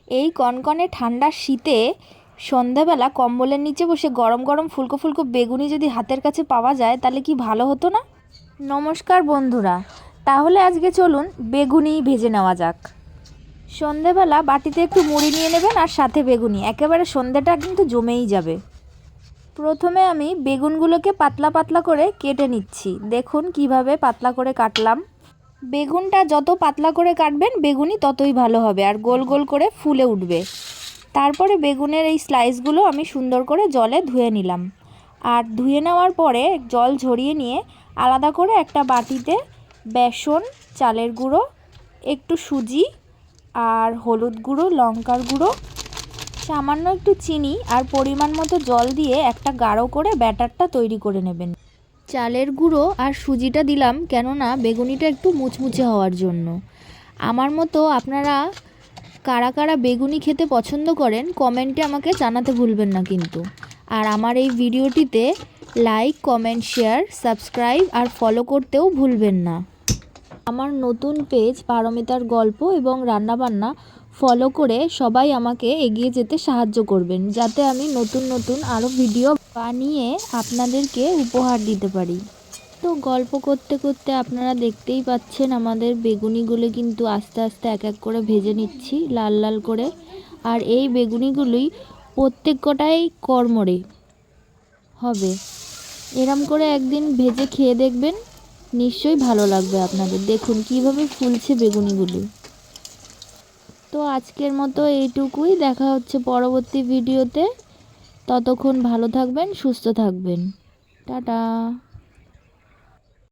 এই কনকনে ঠান্ডার শীতে সন্ধ্যাবেলা কম্বলের নিচে বসে গরম গরম ফুলকো ফুলকো বেগুনি যদি হাতের কাছে পাওয়া যায় তাহলে কি ভালো হতো না। নমস্কার বন্ধুরা, তাহলে আজকে চলুন বেগুনি ভেজে নেওয়া যাক। সন্ধ্যাবেলা বাটিতে একটু মুড়ি নিয়ে নেবেন আর সাথে বেগুনি, একেবারে সন্ধ্যাটা কিন্তু জমেই যাবে। প্রথমে আমি বেগুনগুলোকে পাতলা পাতলা করে কেটে নিচ্ছি। দেখুন কিভাবে পাতলা করে কাটলাম। বেগুনটা যত পাতলা করে কাটবেন বেগুনি ততই ভালো হবে আর গোল গোল করে ফুলে উঠবে। তারপরে বেগুনের এই স্লাইসগুলো আমি সুন্দর করে জলে ধুয়ে নিলাম। আর ধুয়ে নেওয়ার পরে জল ঝরিয়ে নিয়ে আলাদা করে একটা বাটিতে বেসন, চালের গুঁড়ো, একটু সুজি আর হলুদ গুঁড়ো, লঙ্কার গুঁড়ো, সামান্য একটু চিনি আর পরিমাণ মতো জল দিয়ে একটা গাঢ় করে ব্যাটারটা তৈরি করে নেবেন। চালের গুঁড়ো আর সুজিটা দিলাম কেননা বেগুনিটা একটু মুচমুচে হওয়ার জন্য। আমার মতো আপনারা কারা কারা বেগুনি খেতে পছন্দ করেন কমেন্টে আমাকে জানাতে ভুলবেন না কিন্তু। আর আমার এই ভিডিওটিতে লাইক, কমেন্ট, শেয়ার, সাবস্ক্রাইব আর ফলো করতেও ভুলবেন না। আমার নতুন পেজ পারমিতার গল্প এবং রান্নাবান্না ফলো করে সবাই আমাকে এগিয়ে যেতে সাহায্য করবেন, যাতে আমি নতুন নতুন আরও ভিডিও বানিয়ে আপনাদেরকে উপহার দিতে পারি। তো গল্প করতে করতে আপনারা দেখতেই পাচ্ছেন আমাদের বেগুনিগুলো কিন্তু আস্তে আস্তে এক এক করে ভেজে নিচ্ছি লাল লাল করে। আর এই বেগুনিগুলোই প্রত্যেক কটাই কড়মড়ে হবে। এরম করে একদিন ভেজে খেয়ে দেখবেন, নিশ্চয়ই ভালো লাগবে আপনাদের। দেখুন কিভাবে ফুলছে বেগুনিগুলো। তো আজকের মতো এইটুকুই, দেখা হচ্ছে পরবর্তী ভিডিওতে। ততক্ষণ ভালো থাকবেন, সুস্থ থাকবেন। টাটা।